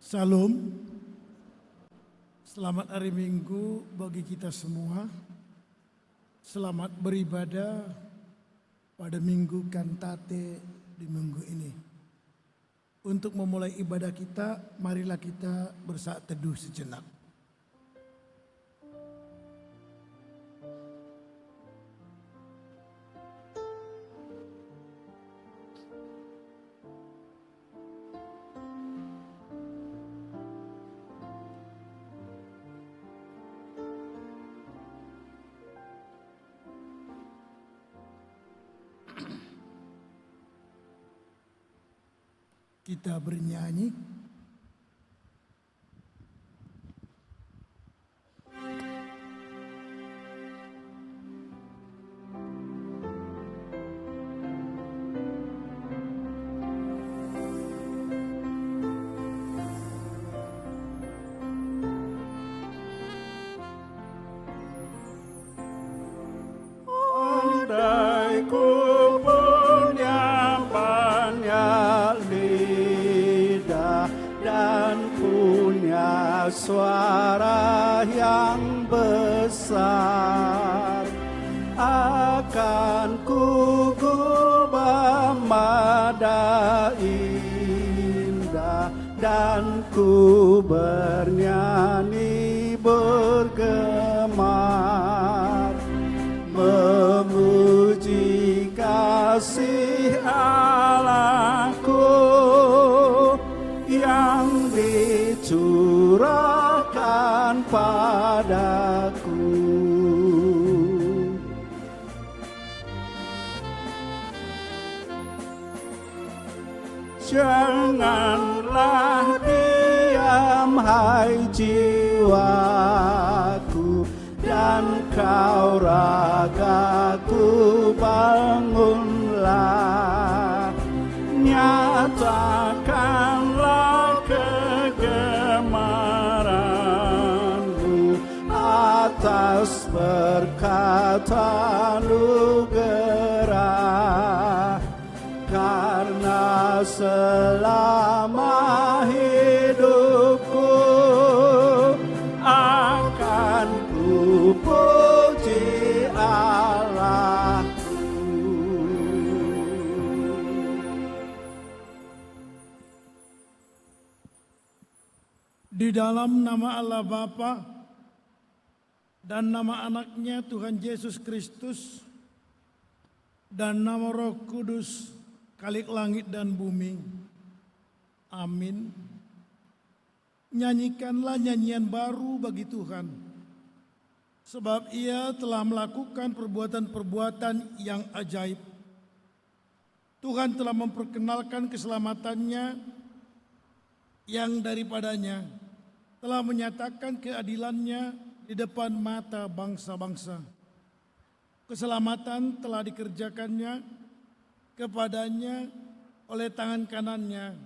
Salam, selamat hari Minggu bagi kita semua. Selamat beribadah pada Minggu Kantate di minggu ini. Untuk memulai ibadah kita, marilah kita bersaat teduh sejenak. Kita bernyanyi. Andai ku punya banyak lidah dan punya suara yang besar, akan ku gubah mada indah dan ku bernyanyi bergemar, memuji kasih Allahku yang dicurahkan padaku. Janganlah diam hai jiwaku, dan kau ragaku bangunlah, nyatakanlah kegemaranmu atas berkat anugerah, karena selama hidupku akan ku puji Allahku. Di dalam nama Allah Bapa dan nama anaknya Tuhan Yesus Kristus dan nama Roh Kudus, Khalik langit dan bumi. Amin. Nyanyikanlah nyanyian baru bagi Tuhan, sebab Ia telah melakukan perbuatan-perbuatan yang ajaib. Tuhan telah memperkenalkan keselamatannya yang daripadanya telah menyatakan keadilannya di depan mata bangsa-bangsa. Keselamatan telah dikerjakannya kepadanya oleh tangan kanannya,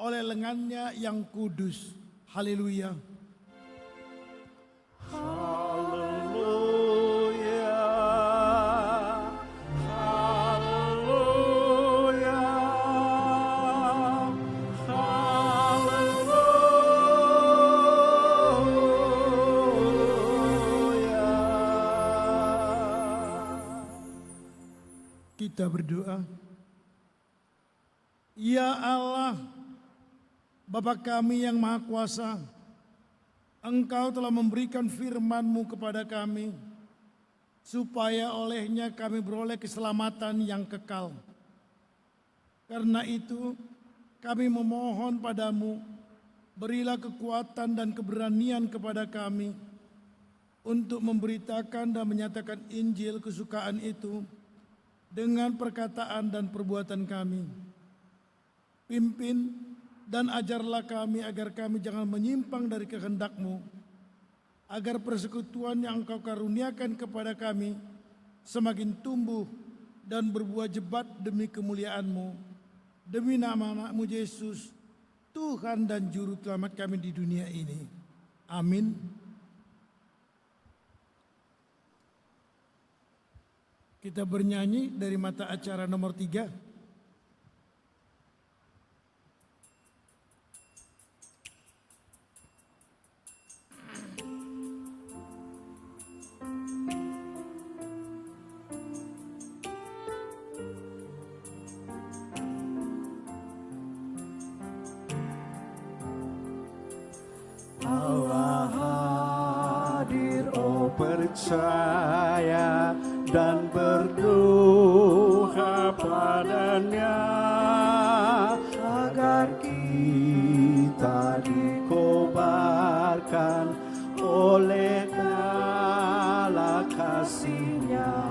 oleh lengannya yang kudus. Haleluya. Haleluya, haleluya, haleluya. Kita berdoa. Ya Allah, Bapa kami yang Maha Kuasa, Engkau telah memberikan firman-Mu kepada kami, supaya olehnya kami beroleh keselamatan yang kekal. Karena itu, kami memohon padamu, berilah kekuatan dan keberanian kepada kami, untuk memberitakan dan menyatakan Injil kesukaan itu, dengan perkataan dan perbuatan kami. Pimpin dan ajarlah kami agar kami jangan menyimpang dari kehendak-Mu, agar persekutuan yang Engkau karuniakan kepada kami semakin tumbuh dan berbuah jebat demi kemuliaan-Mu. Demi nama anak-Mu Yesus, Tuhan dan Juru Selamat kami di dunia ini. Amin. Kita bernyanyi dari mata acara nomor 3. percaya dan berdoa padanya agar kita dikobarkan oleh nyala kasih-Nya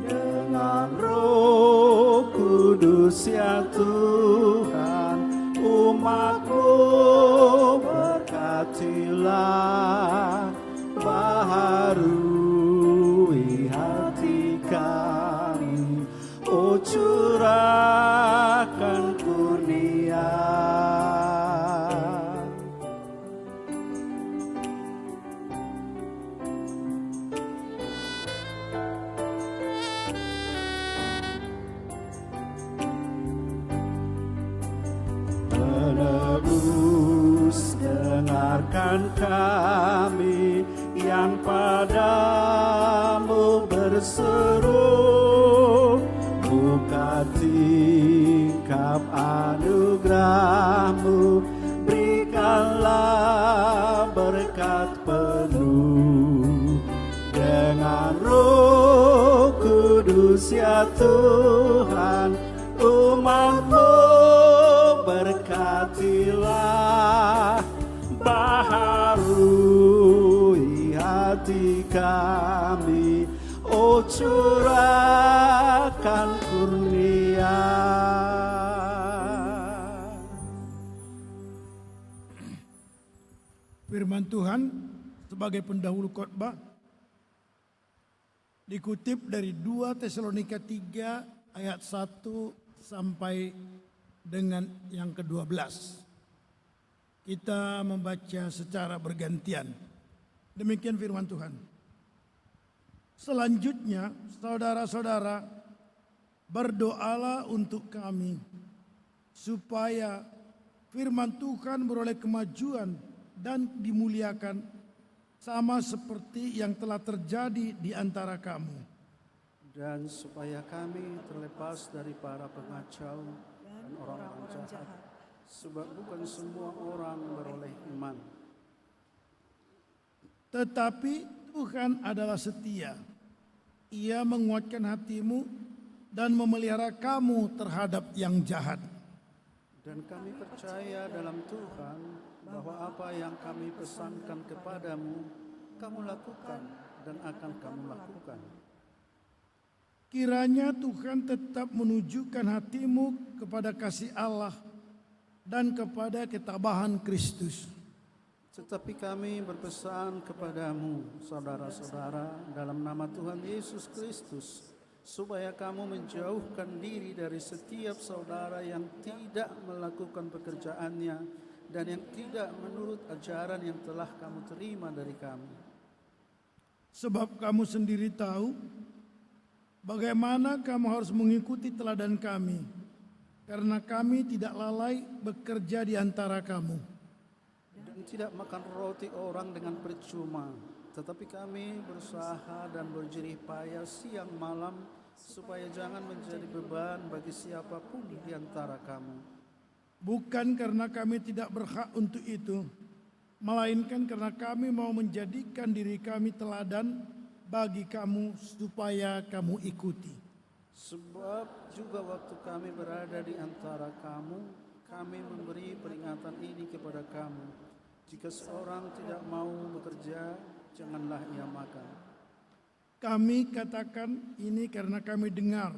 dengan Roh Kudus ya Tuhan, umat-Mu berkatilah, baharui hati kami, oh curahkan kurnia. Menebus, dengarkan kami yang padamu berseru, buka tingkap anugerah-Mu, berikanlah berkat penuh dengan Roh Kudus ya Tuhan, umat-Mu berkatilah, baharui hati kami, oh curahkan kurnia. Firman Tuhan sebagai pendahulu khotbah dikutip dari 2 Tesalonika 3 ayat 1 sampai dengan yang ke-12. Kita membaca secara bergantian. Demikian firman Tuhan. Selanjutnya, saudara-saudara, berdoalah untuk kami supaya firman Tuhan beroleh kemajuan dan dimuliakan sama seperti yang telah terjadi di antara kamu. Dan supaya kami terlepas dari para pengacau dan orang-orang jahat, sebab bukan semua orang beroleh iman. Tetapi Tuhan adalah setia. Ia menguatkan hatimu dan memelihara kamu terhadap yang jahat. Dan kami percaya dalam Tuhan bahwa apa yang kami pesankan kepadamu, kamu lakukan dan akan kamu lakukan. Kiranya Tuhan tetap menunjukkan hatimu kepada kasih Allah dan kepada ketabahan Kristus. Tetapi kami berpesan kepadamu, saudara-saudara, dalam nama Tuhan Yesus Kristus, supaya kamu menjauhkan diri dari setiap saudara yang tidak melakukan pekerjaannya dan yang tidak menurut ajaran yang telah kamu terima dari kami. Sebab kamu sendiri tahu bagaimana kamu harus mengikuti teladan kami, karena kami tidak lalai bekerja di antara kamu. Dan tidak makan roti orang dengan percuma, tetapi kami berusaha dan berjerih payah siang malam, supaya jangan menjadi beban bagi siapapun di antara kamu. Bukan karena kami tidak berhak untuk itu, melainkan karena kami mau menjadikan diri kami teladan bagi kamu supaya kamu ikuti. Sebab juga waktu kami berada di antara kamu, kami memberi peringatan ini kepada kamu. Jika seorang tidak mau bekerja, janganlah ia makan. Kami katakan ini karena kami dengar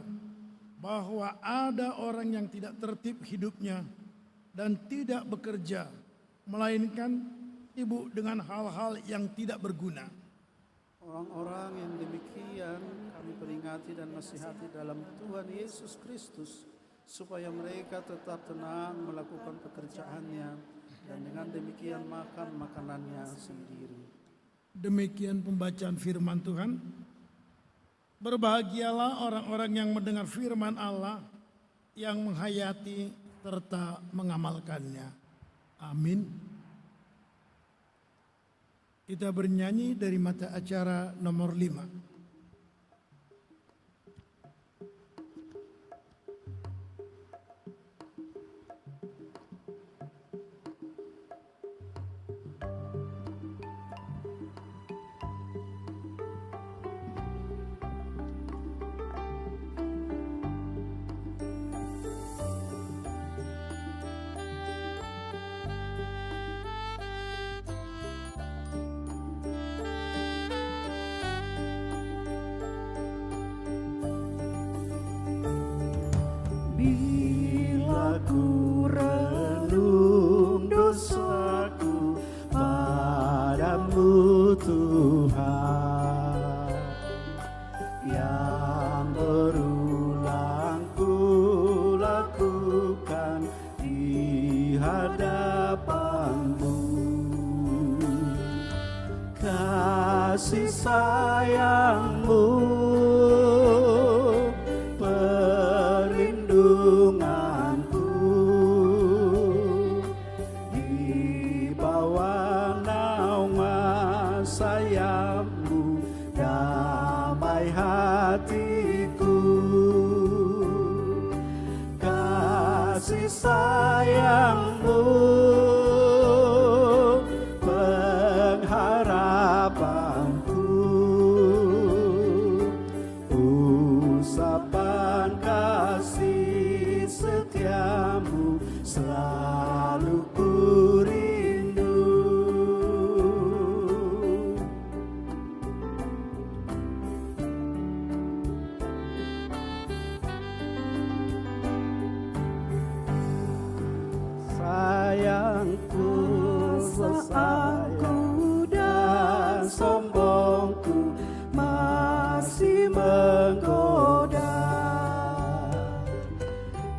bahwa ada orang yang tidak tertib hidupnya dan tidak bekerja, melainkan sibuk dengan hal-hal yang tidak berguna. Orang-orang yang demikian kami peringati dan nasihati dalam Tuhan Yesus Kristus, supaya mereka tetap tenang melakukan pekerjaannya dan dengan demikian makan makanannya sendiri. Demikian pembacaan firman Tuhan. Berbahagialah orang-orang yang mendengar firman Allah, yang menghayati serta mengamalkannya. Amin. Kita bernyanyi dari mata acara nomor 5. hadapan-Mu. Kasih sayang-Mu, perlindungan-Ku, di bawah naungan sayap-Mu, damai hatiku. Kasih sayang-Mu, pengharapanku, usapan kasih setiamu selalu ku rindu. Sayangku, sesaku dan sombongku masih menggoda.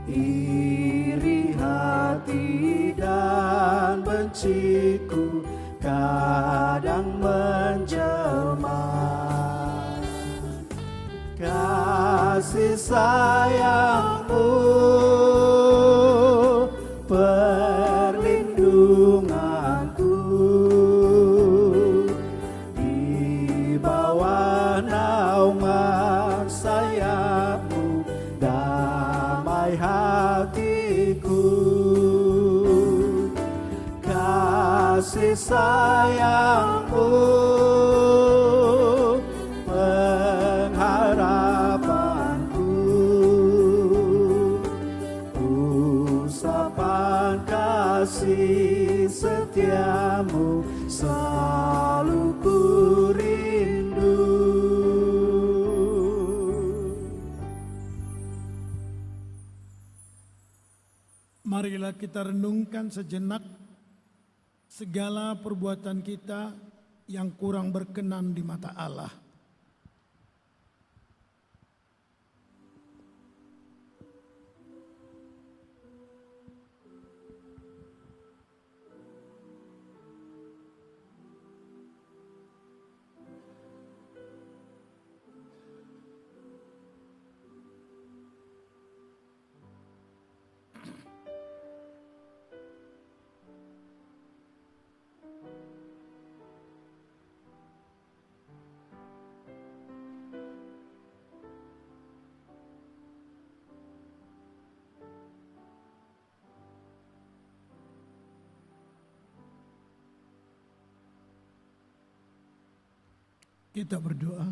Iri hati dan benciku kadang menjelma. Kasih sayang-Mu, perlindunganku, di bawah naungan sayap-Mu, damai hatiku. Kasih sayang-Mu, pengharapanku, usapan kasih setiamu selalu ku rindu. Marilah kita renungkan sejenak segala perbuatan kita yang kurang berkenan di mata Allah. Kita berdoa.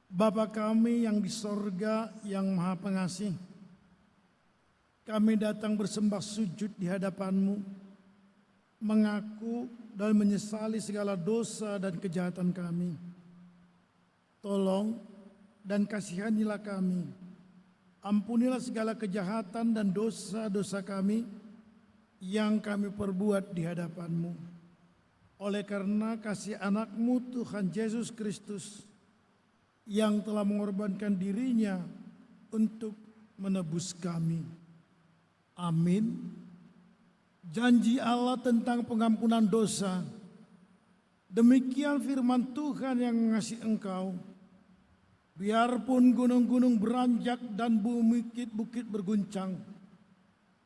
Bapa kami yang di sorga yang maha pengasih, kami datang bersembah sujud di hadapan-Mu, mengaku dan menyesali segala dosa dan kejahatan kami. Tolong dan kasihanilah kami. Ampunilah segala kejahatan dan dosa-dosa kami yang kami perbuat di hadapan-Mu. Oleh karena kasih anak-Mu Tuhan Yesus Kristus yang telah mengorbankan dirinya untuk menebus kami. Amin. Janji Allah tentang pengampunan dosa. Demikian firman Tuhan yang mengasihi engkau. Biarpun gunung-gunung beranjak dan bukit-bukit berguncang,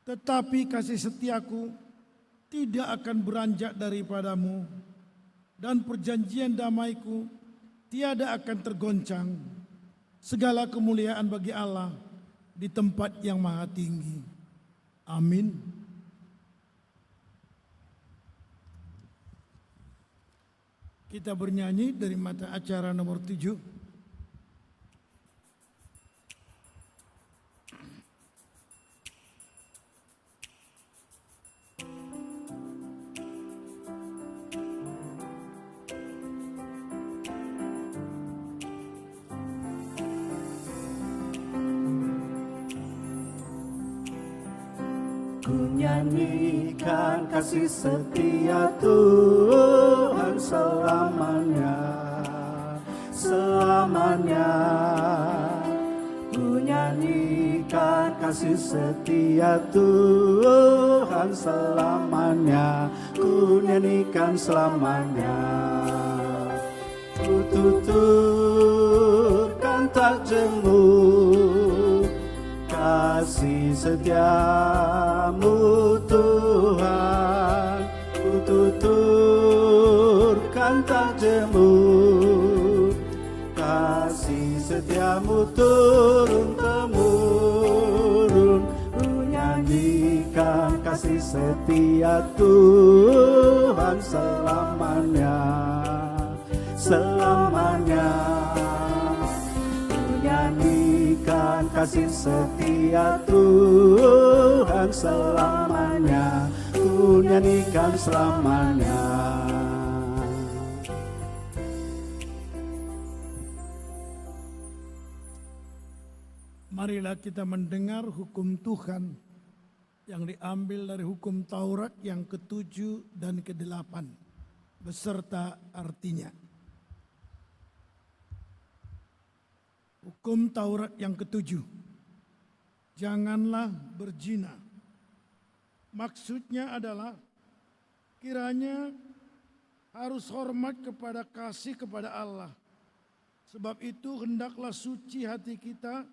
tetapi kasih setiaku tidak akan beranjak daripadamu, dan perjanjian damaiku tiada akan tergoncang. Segala kemuliaan bagi Allah di tempat yang maha tinggi. Amin. Kita bernyanyi dari mata acara nomor 7. Ku nyanyikan kasih setia Tuhan selamanya, selamanya. Ku nyanyikan kasih setia Tuhan selamanya, ku nyanyikan selamanya. Ku tuturkan tak jemu kasih setiamu Tuhan, ku tuturkan tak jemu kasih setiamu turun-temurun, ku nyanyikan kasih setia Tuhan selamanya, selamanya. Ku nyanyikan kasih setia Tuhan selamanya, ku nyanyikan selamanya. Marilah kita mendengar hukum Tuhan yang diambil dari hukum Taurat yang ke-7 dan ke-8 beserta artinya. Hukum Taurat yang ke-7, janganlah berzina. Maksudnya adalah kiranya harus hormat kepada kasih kepada Allah. Sebab itu hendaklah suci hati kita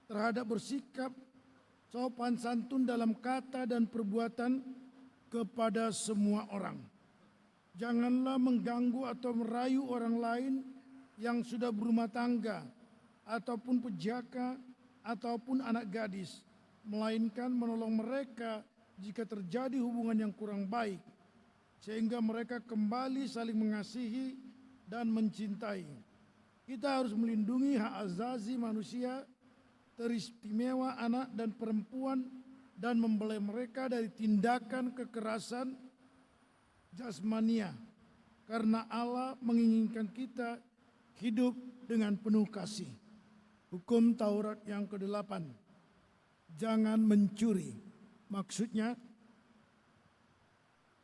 terhadap bersikap sopan santun dalam kata dan perbuatan kepada semua orang. Janganlah mengganggu atau merayu orang lain yang sudah berumah tangga, ataupun pejaka, ataupun anak gadis, melainkan menolong mereka jika terjadi hubungan yang kurang baik, sehingga mereka kembali saling mengasihi dan mencintai. Kita harus melindungi hak azazi manusia, teristimewa anak dan perempuan, dan membela mereka dari tindakan kekerasan jasmania, karena Allah menginginkan kita hidup dengan penuh kasih. Hukum Taurat yang ke-8, jangan mencuri. Maksudnya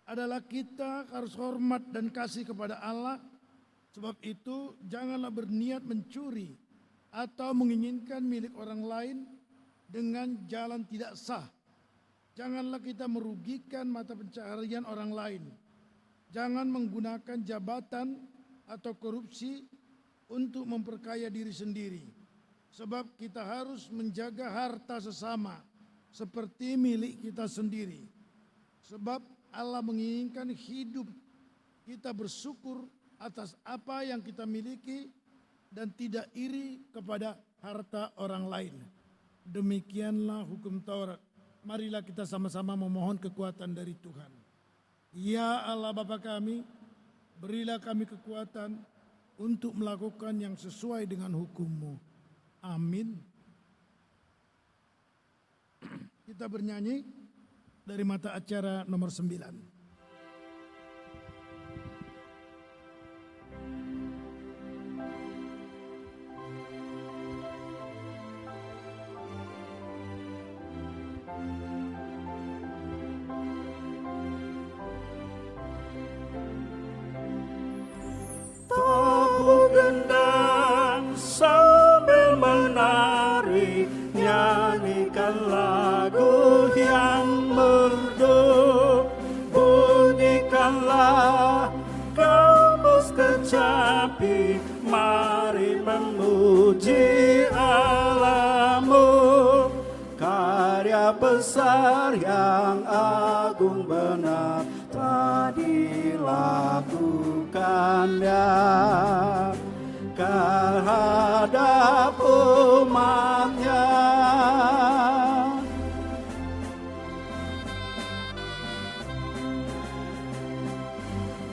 adalah kita harus hormat dan kasih kepada Allah. Sebab itu janganlah berniat mencuri atau menginginkan milik orang lain dengan jalan tidak sah. Janganlah kita merugikan mata pencaharian orang lain. Jangan menggunakan jabatan atau korupsi untuk memperkaya diri sendiri. Sebab kita harus menjaga harta sesama seperti milik kita sendiri. Sebab Allah menginginkan hidup kita bersyukur atas apa yang kita miliki dan tidak iri kepada harta orang lain. Demikianlah hukum Taurat. Marilah kita sama-sama memohon kekuatan dari Tuhan. Ya Allah Bapa kami, berilah kami kekuatan untuk melakukan yang sesuai dengan hukum-Mu. Amin. Kita bernyanyi dari mata acara nomor 9. Tepuk gendang sambil menari, nyanyikan lagu yang merdu, bunyikanlah gambus kecapi, mari memuji Allahmu. Karya besar yang agung benar telah dilakukannya terhadap umatnya.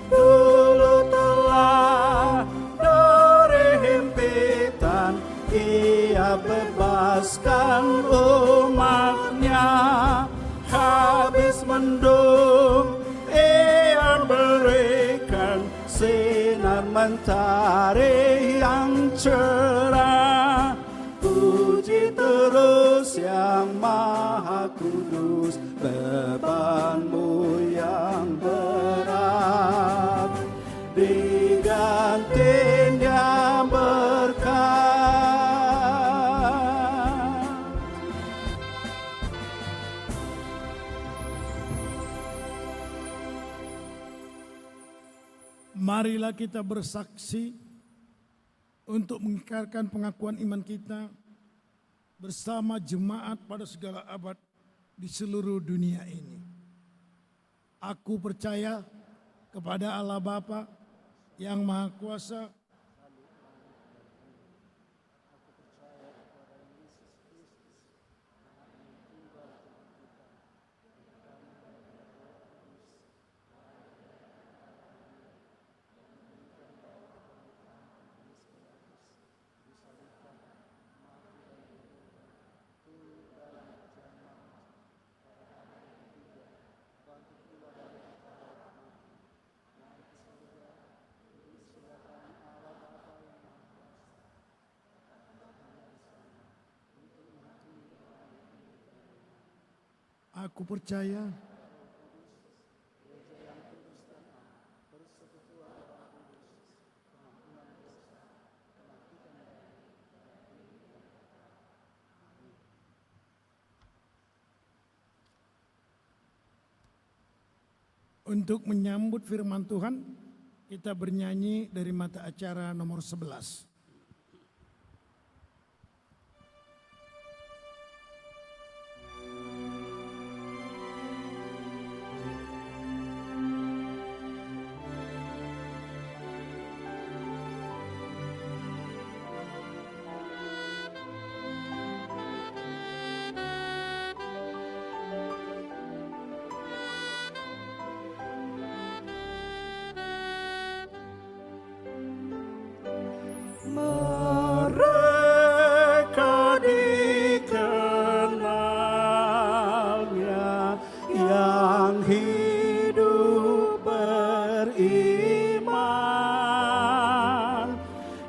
Dulu telah dari himpitan Ia bebaskan umatnya, habis mendung Ia berikan sinar mentari yang cerah. Puji terus yang Maha Kudus, bebanmu yang berat digantinya berkat. Marilah kita bersaksi untuk mengikrarkan pengakuan iman kita bersama jemaat pada segala abad di seluruh dunia ini. Aku percaya kepada Allah Bapa yang Maha Kuasa, aku percaya untuk menyambut firman Tuhan, kita bernyanyi dari mata acara nomor 11. Mereka dikenalnya yang hidup beriman,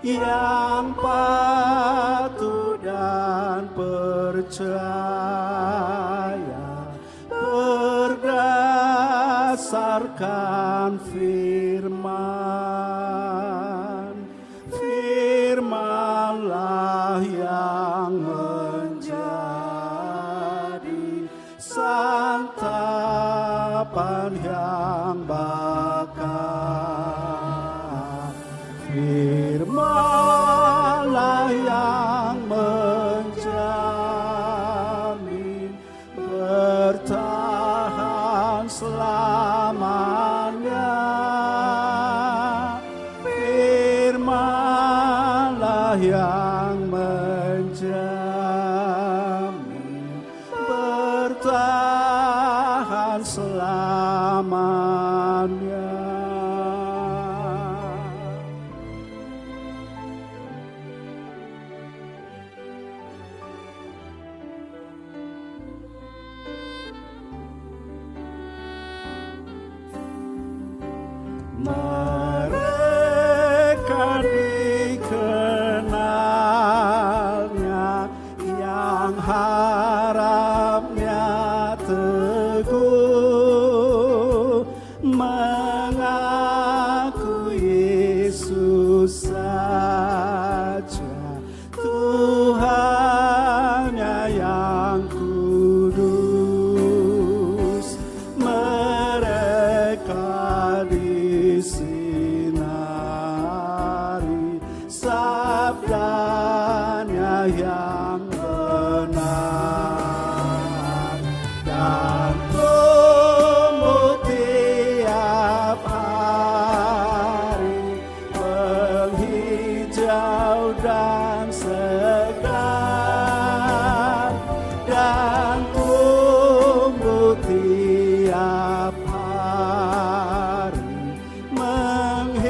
yang patuh dan percaya berdasarkan firman. Firmanlah yang menjadi santapan yang bakar. Firmanlah yang menjamin bertahan selamanya. Firmanlah yang menjamin bertahan selamanya. Mereka dikenalnya yang harapnya teguh, mengaku Yesus saja Tuhannya yang kudus. Mereka disinari sabdanya yang benar, dan tumbuh tiap hari menghijau dan segar, dan tumbuh tiap hari menghijau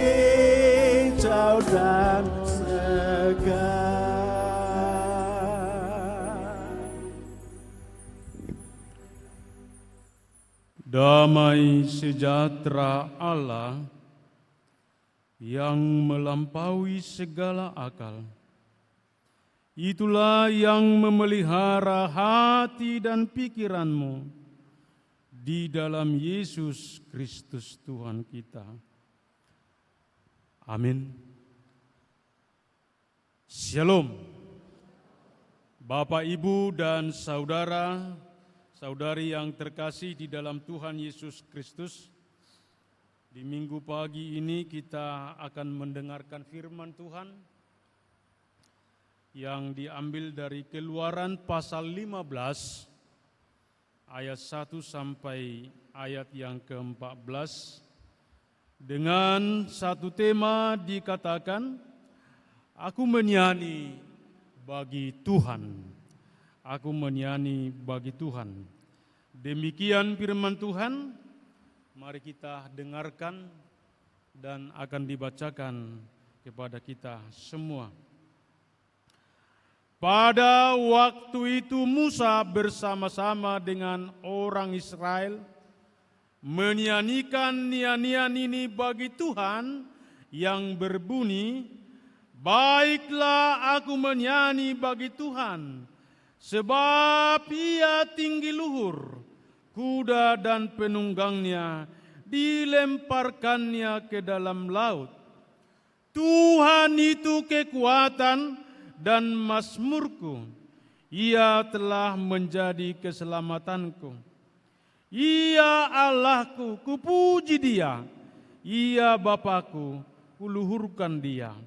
dan segar. Damai sejahtera Allah yang melampaui segala akal, itulah yang memelihara hati dan pikiranmu di dalam Yesus Kristus Tuhan kita. Amin. Shalom. Bapak, Ibu, dan saudara-saudari yang terkasih di dalam Tuhan Yesus Kristus, Di minggu pagi ini kita akan mendengarkan firman Tuhan yang diambil dari Keluaran pasal 15 ayat 1 sampai ayat yang ke-14 dengan satu tema dikatakan, aku menyanyi bagi Tuhan. Aku menyanyi bagi Tuhan. Demikian firman Tuhan. Mari kita dengarkan dan akan dibacakan kepada kita semua. Pada waktu itu Musa bersama-sama dengan orang Israel menyanyikan nyanyian ini bagi Tuhan yang berbunyi, baiklah aku menyanyi bagi Tuhan, sebab Ia tinggi luhur. Kuda dan penunggangnya dilemparkannya ke dalam laut. Tuhan itu kekuatan dan mazmurku. Ia telah menjadi keselamatanku. Ia Allahku, kupuji Dia. Ia Bapakku, kuluhurkan Dia.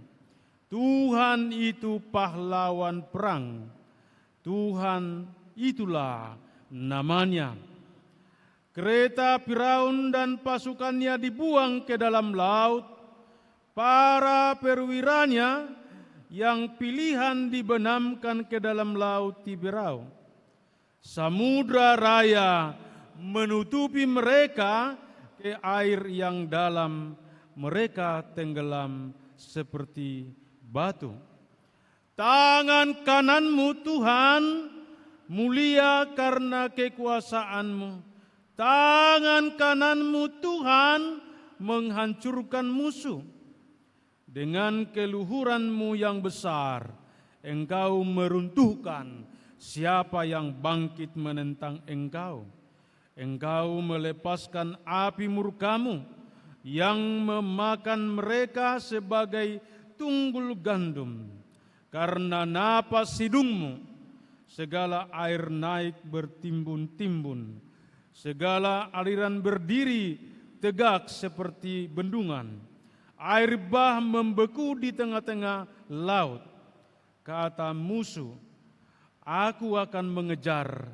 Tuhan itu pahlawan perang. Tuhan itulah namanya. Kereta Firaun dan pasukannya dibuang ke dalam laut, para perwiranya yang pilihan dibenamkan ke dalam laut Tiberau. Samudra raya menutupi mereka ke air yang dalam, mereka tenggelam seperti batu. Tangan kananmu Tuhan mulia karena kekuasaanmu. Tangan kananmu Tuhan menghancurkan musuh. Dengan keluhuranmu yang besar, Engkau meruntuhkan siapa yang bangkit menentang Engkau. Engkau melepaskan api murkamu yang memakan mereka sebagai tunggul gandum. Karena napas hidungmu, segala air naik bertimbun-timbun. Segala aliran berdiri tegak seperti bendungan. Air bah membeku di tengah-tengah laut. Kata musuh, aku akan mengejar,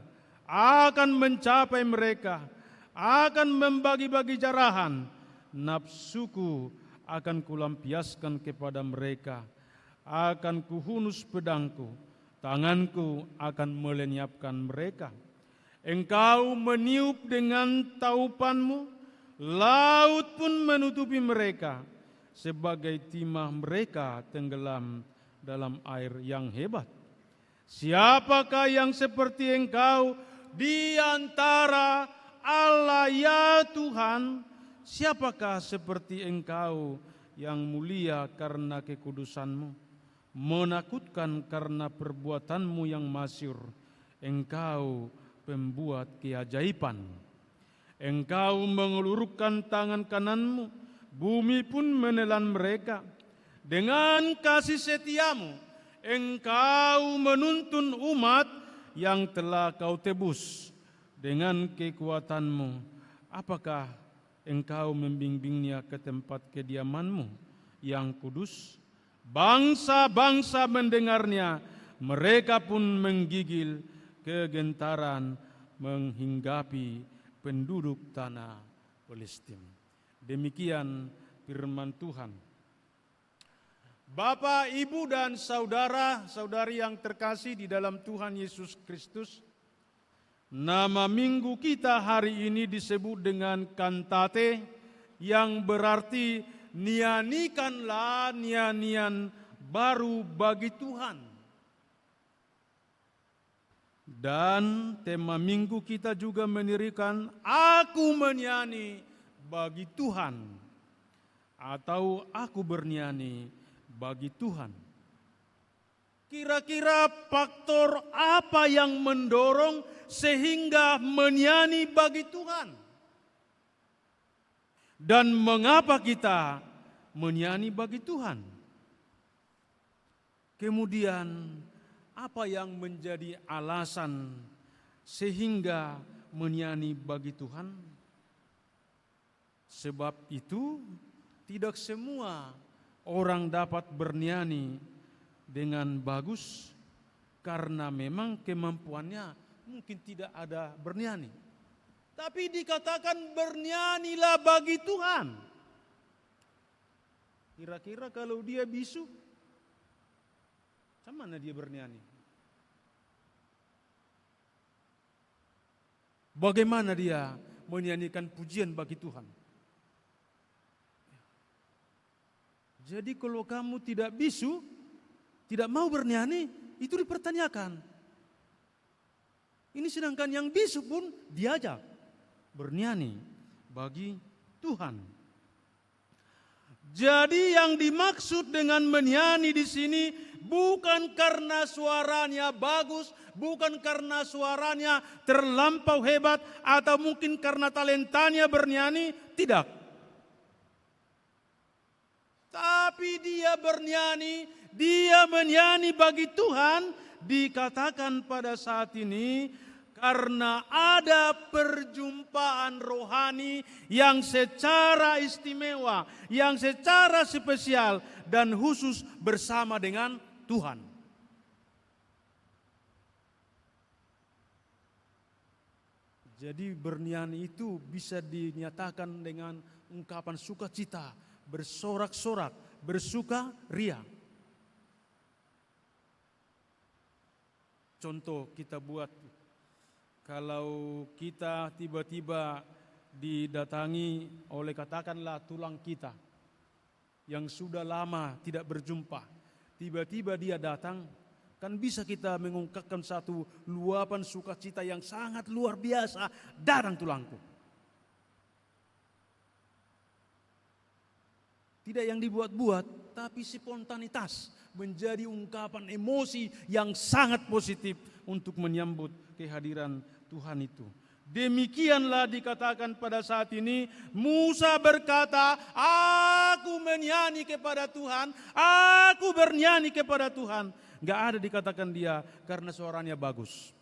akan mencapai mereka, akan membagi-bagi jarahan. Nafsuku akan kulampiaskan kepada mereka, akan kuhunus pedangku, tanganku akan melenyapkan mereka. Engkau meniup dengan taupanmu, laut pun menutupi mereka. Sebagai timah mereka tenggelam dalam air yang hebat. Siapakah yang seperti Engkau di antara Allah ya Tuhan? Siapakah seperti Engkau yang mulia karena kekudusanmu, menakutkan karena perbuatanmu yang masyhur? Engkau pembuat keajaiban. Engkau mengelurkan tangan kananmu, bumi pun menelan mereka. Dengan kasih setiamu, Engkau menuntun umat yang telah Kau tebus. Dengan kekuatanmu, apakah Engkau membimbingnya ke tempat kediamanmu yang kudus? Bangsa-bangsa mendengarnya, mereka pun menggigil kegentaran menghinggapi penduduk tanah Palestina. Demikian firman Tuhan. Bapak, Ibu, dan saudara-saudari yang terkasih di dalam Tuhan Yesus Kristus, nama minggu kita hari ini disebut dengan kantate yang berarti nyanyikanlah nyanyian baru bagi Tuhan. Dan tema minggu kita juga menirikan aku menyanyi bagi Tuhan atau aku bernyanyi bagi Tuhan. Kira-kira faktor apa yang mendorong sehingga menyanyi bagi Tuhan? Dan mengapa kita menyanyi bagi Tuhan? Kemudian apa yang menjadi alasan sehingga menyanyi bagi Tuhan? Sebab itu tidak semua orang dapat bernyanyi dengan bagus karena memang kemampuannya mungkin tidak ada bernyanyi. Tapi dikatakan bernyanyilah bagi Tuhan. Kira-kira kalau dia bisu, macam mana dia bernyanyi? Bagaimana dia menyanyikan pujian bagi Tuhan? Jadi kalau kamu tidak bisu, tidak mau bernyanyi, itu dipertanyakan. Ini sedangkan yang bisu pun diajak bernyanyi bagi Tuhan. Jadi yang dimaksud dengan menyanyi di sini bukan karena suaranya bagus, bukan karena suaranya terlampau hebat, atau mungkin karena talentanya bernyanyi, tidak. Tapi dia menyanyi bagi Tuhan, dikatakan pada saat ini karena ada perjumpaan rohani yang secara istimewa, yang secara spesial dan khusus bersama dengan Tuhan. Jadi bernyanyi itu bisa dinyatakan dengan ungkapan sukacita, bersorak-sorak, bersuka ria. Contoh kita buat, kalau kita tiba-tiba didatangi oleh katakanlah tulang kita yang sudah lama tidak berjumpa, tiba-tiba dia datang, kan bisa kita mengungkapkan satu luapan sukacita yang sangat luar biasa, datang tulangku. Tidak yang dibuat-buat, tapi spontanitas menjadi ungkapan emosi yang sangat positif untuk menyambut kehadiran Tuhan itu. Demikianlah dikatakan pada saat ini, Musa berkata, aku menyanyi kepada Tuhan, aku bernyanyi kepada Tuhan. Gak ada dikatakan dia karena suaranya bagus,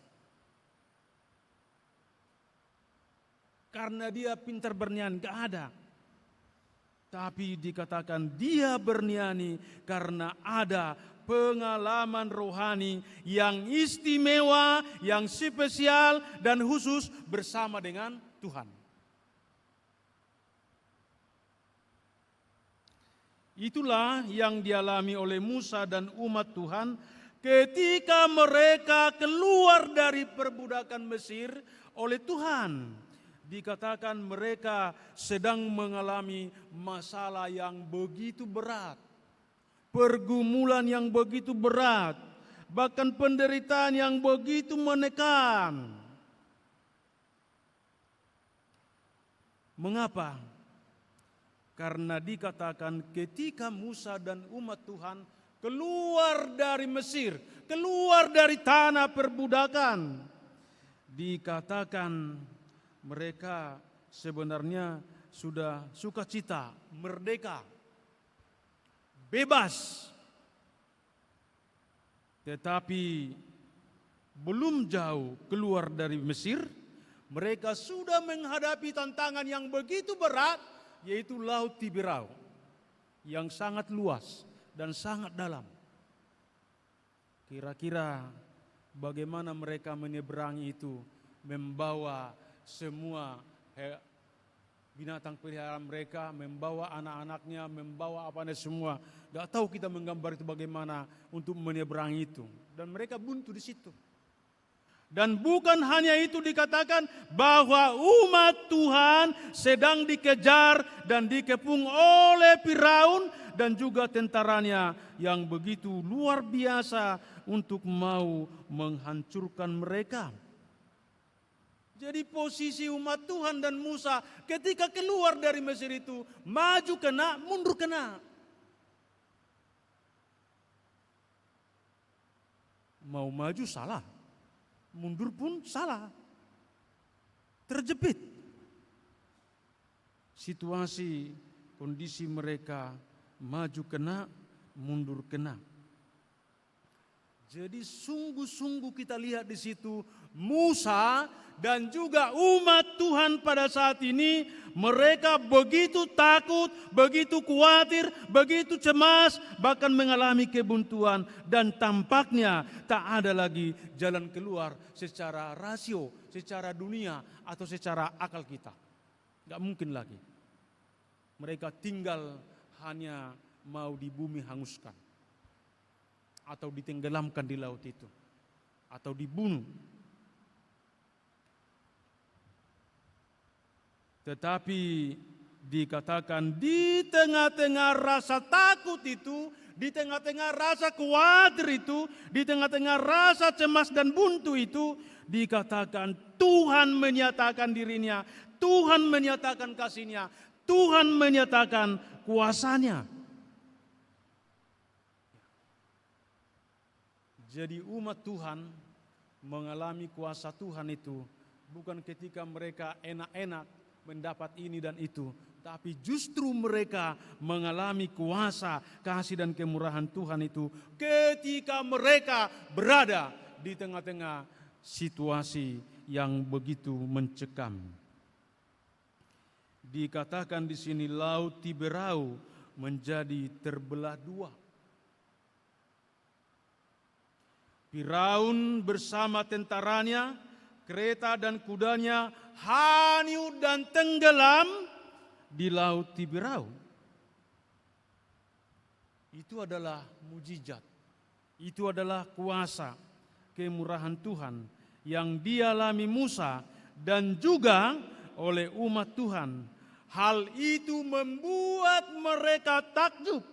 karena dia pintar bernyanyi, gak ada. Tapi dikatakan dia bernyanyi karena ada pengalaman rohani yang istimewa, yang spesial dan khusus bersama dengan Tuhan. Itulah yang dialami oleh Musa dan umat Tuhan ketika mereka keluar dari perbudakan Mesir oleh Tuhan. Dikatakan mereka sedang mengalami masalah yang begitu berat, pergumulan yang begitu berat, bahkan penderitaan yang begitu menekan. Mengapa? Karena dikatakan ketika Musa dan umat Tuhan keluar dari Mesir, keluar dari tanah perbudakan, dikatakan mereka sebenarnya sudah sukacita, merdeka, bebas. Tetapi belum jauh keluar dari Mesir, mereka sudah menghadapi tantangan yang begitu berat, yaitu Laut Tiberau, yang sangat luas dan sangat dalam. Kira-kira bagaimana mereka menyeberangi itu, membawa semua binatang peliharaan mereka, membawa anak-anaknya, membawa apanya semua. Gak tahu kita menggambar itu bagaimana untuk menyeberangi itu. Dan mereka buntu di situ. Dan bukan hanya itu, dikatakan bahwa umat Tuhan sedang dikejar dan dikepung oleh Firaun dan juga tentaranya yang begitu luar biasa untuk mau menghancurkan mereka. Jadi posisi umat Tuhan dan Musa ketika keluar dari Mesir itu, maju kena, mundur kena. Mau maju salah, mundur pun salah. Terjepit. Situasi, kondisi mereka maju kena, mundur kena. Jadi sungguh-sungguh kita lihat di situ Musa dan juga umat Tuhan pada saat ini mereka begitu takut, begitu khawatir, begitu cemas, bahkan mengalami kebuntuan. Dan tampaknya tak ada lagi jalan keluar secara rasio, secara dunia, atau secara akal kita. Gak mungkin lagi. Mereka tinggal hanya mau di bumi hanguskan. Atau ditenggelamkan di laut itu. Atau dibunuh. Tetapi dikatakan di tengah-tengah rasa takut itu, di tengah-tengah rasa khawatir itu, di tengah-tengah rasa cemas dan buntu itu, dikatakan Tuhan menyatakan dirinya, Tuhan menyatakan kasih-Nya, Tuhan menyatakan kuasa-Nya. Jadi umat Tuhan mengalami kuasa Tuhan itu bukan ketika mereka enak-enak mendapat ini dan itu, tapi justru mereka mengalami kuasa, kasih dan kemurahan Tuhan itu ketika mereka berada di tengah-tengah situasi yang begitu mencekam. Dikatakan di sini laut Tiberau menjadi terbelah dua. Firaun bersama tentaranya, kereta dan kudanya hanyut dan tenggelam di laut Tiberau. Itu adalah mujizat. Itu adalah kuasa kemurahan Tuhan yang dialami Musa dan juga oleh umat Tuhan. Hal itu membuat mereka takjub.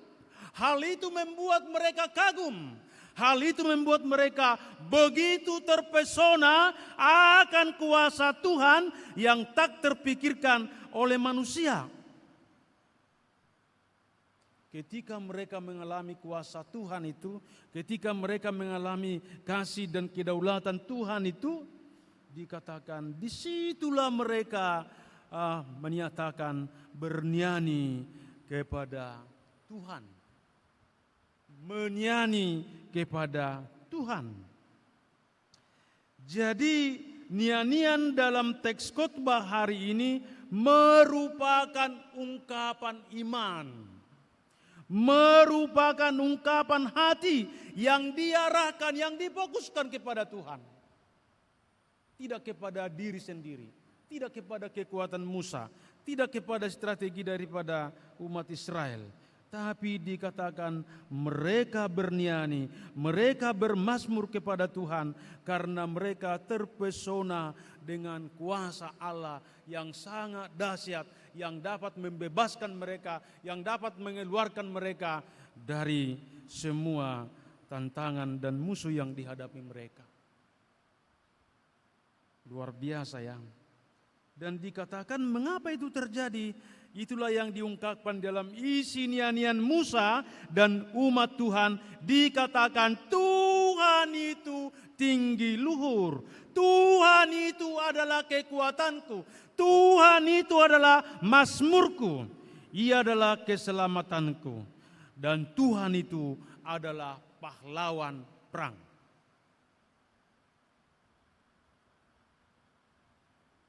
Hal itu membuat mereka kagum. Hal itu membuat mereka begitu terpesona akan kuasa Tuhan yang tak terpikirkan oleh manusia. Ketika mereka mengalami kuasa Tuhan itu, ketika mereka mengalami kasih dan kedaulatan Tuhan itu, dikatakan disitulah mereka menyatakan bernyanyi kepada Tuhan. Menyanyi kepada Tuhan. Jadi nyanyian dalam teks khotbah hari ini merupakan ungkapan iman. Merupakan ungkapan hati yang diarahkan, yang difokuskan kepada Tuhan. Tidak kepada diri sendiri, tidak kepada kekuatan Musa, tidak kepada strategi daripada umat Israel. Tapi dikatakan mereka bernyanyi, mereka bermazmur kepada Tuhan karena mereka terpesona dengan kuasa Allah yang sangat dahsyat, yang dapat membebaskan mereka, yang dapat mengeluarkan mereka dari semua tantangan dan musuh yang dihadapi mereka. Luar biasa ya. Dan dikatakan mengapa itu terjadi? Itulah yang diungkapkan dalam isi nyanyian Musa dan umat Tuhan. Dikatakan Tuhan itu tinggi luhur. Tuhan itu adalah kekuatanku. Tuhan itu adalah mazmurku. Ia adalah keselamatanku. Dan Tuhan itu adalah pahlawan perang.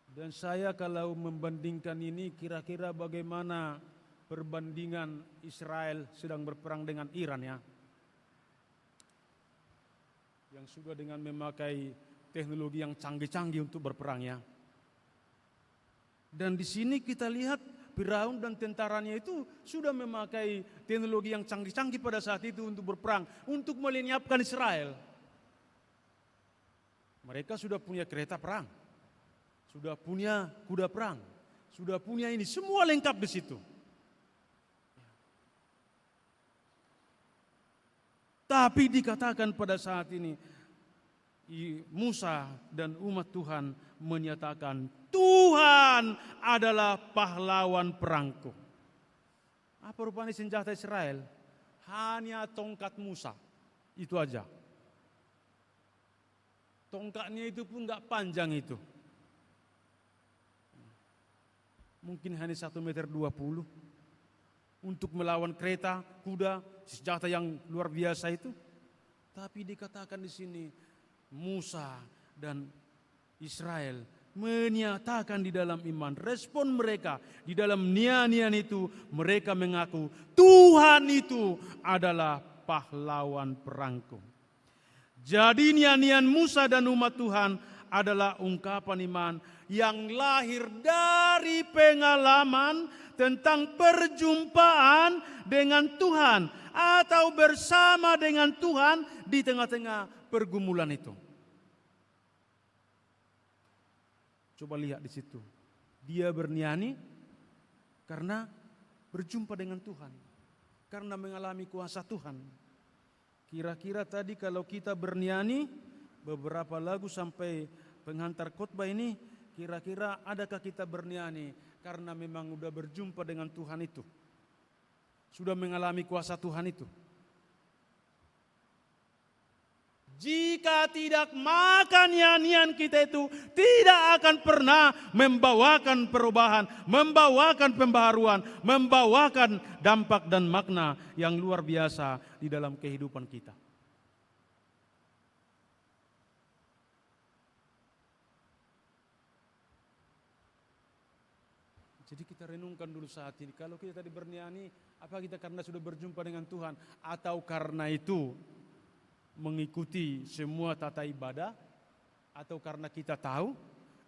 Dan saya kalau membandingkan ini kira-kira bagaimana perbandingan Israel sedang berperang dengan Iran ya. Yang sudah dengan memakai teknologi yang canggih-canggih untuk berperang ya. Dan di sini kita lihat Firaun dan tentaranya itu sudah memakai teknologi yang canggih-canggih pada saat itu untuk berperang, untuk melenyapkan Israel. Mereka sudah punya kereta perang. Sudah punya kuda perang, sudah punya ini, semua lengkap di situ. Tapi dikatakan pada saat ini, Musa dan umat Tuhan menyatakan, Tuhan adalah pahlawan perangku. Apa rupanya senjata Israel? Hanya tongkat Musa, itu aja. Tongkatnya itu pun gak panjang itu. Mungkin hanya 1,20 meter untuk melawan kereta, kuda, senjata yang luar biasa itu. Tapi dikatakan di sini Musa dan Israel menyatakan di dalam iman. Respon mereka di dalam nyanyian itu, mereka mengaku Tuhan itu adalah pahlawan perangku. Jadi nyanyian Musa dan umat Tuhan adalah ungkapan iman yang lahir dari pengalaman tentang perjumpaan dengan Tuhan atau bersama dengan Tuhan di tengah-tengah pergumulan itu. Coba lihat di situ. Dia bernyanyi karena berjumpa dengan Tuhan. Karena mengalami kuasa Tuhan. Kira-kira tadi kalau kita bernyanyi beberapa lagu sampai penghantar khotbah ini, kira-kira adakah kita bernyanyi karena memang sudah berjumpa dengan Tuhan itu? Sudah mengalami kuasa Tuhan itu? Jika tidak, maka nyanyian kita itu tidak akan pernah membawakan perubahan, membawakan pembaharuan, membawakan dampak dan makna yang luar biasa di dalam kehidupan kita. Jadi kita renungkan dulu saat ini, kalau kita tadi bernyanyi, apa kita karena sudah berjumpa dengan Tuhan, atau karena itu mengikuti semua tata ibadah, atau karena kita tahu,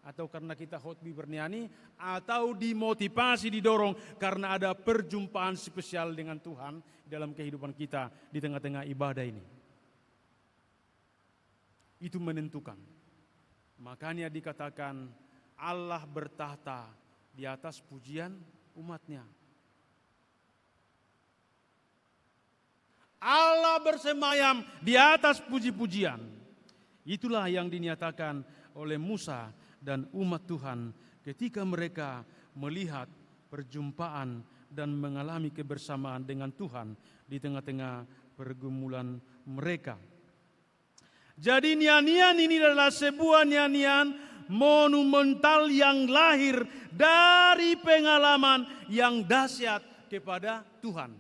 atau karena kita khotbah bernyanyi, atau dimotivasi, didorong karena ada perjumpaan spesial dengan Tuhan dalam kehidupan kita di tengah-tengah ibadah ini. Itu menentukan. Makanya dikatakan Allah bertahta di atas pujian umatnya. Allah bersemayam di atas puji-pujian. Itulah yang dinyatakan oleh Musa dan umat Tuhan ketika mereka melihat perjumpaan dan mengalami kebersamaan dengan Tuhan di tengah-tengah pergumulan mereka. Jadi nyanyian ini adalah sebuah nyanyian monumental yang lahir dari pengalaman yang dahsyat kepada Tuhan.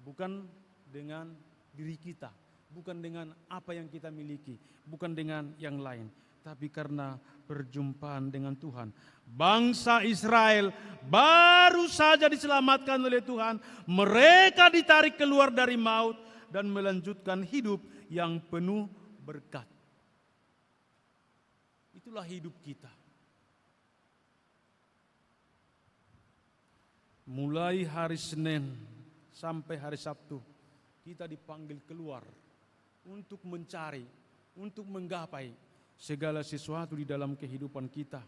Bukan dengan diri kita, bukan dengan apa yang kita miliki, bukan dengan yang lain, tapi karena perjumpaan dengan Tuhan. Bangsa Israel baru saja diselamatkan oleh Tuhan, mereka ditarik keluar dari maut dan melanjutkan hidup yang penuh berkat. Itulah hidup kita. Mulai hari Senin sampai hari Sabtu, kita dipanggil keluar untuk mencari, untuk menggapai segala sesuatu di dalam kehidupan kita.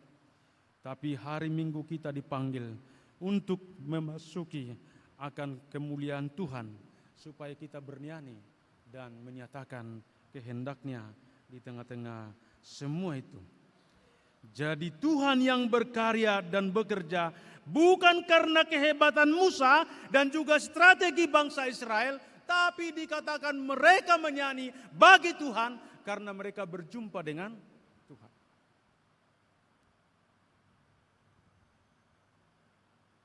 Tapi hari Minggu kita dipanggil untuk memasuki akan kemuliaan Tuhan, supaya kita bernyanyi dan menyatakan kehendaknya di tengah-tengah semua itu. Jadi Tuhan yang berkarya dan bekerja bukan karena kehebatan Musa dan juga strategi bangsa Israel, tapi dikatakan mereka menyanyi bagi Tuhan karena mereka berjumpa dengan Tuhan.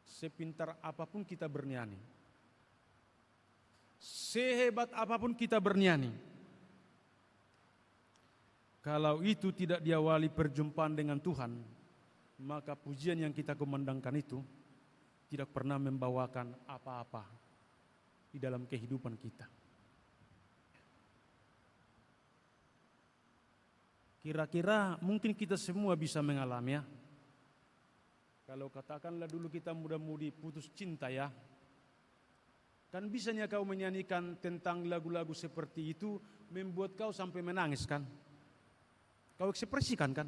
Sepintar apapun kita bernyanyi, sehebat apapun kita bernyanyi, kalau itu tidak diawali perjumpaan dengan Tuhan, maka pujian yang kita kumandangkan itu tidak pernah membawakan apa-apa di dalam kehidupan kita. Kira-kira mungkin kita semua bisa mengalami ya. Kalau katakanlah dulu kita muda-mudi putus cinta ya. Kan bisanya kau menyanyikan tentang lagu-lagu seperti itu membuat kau sampai menangis kan? Kau ekspresikan kan?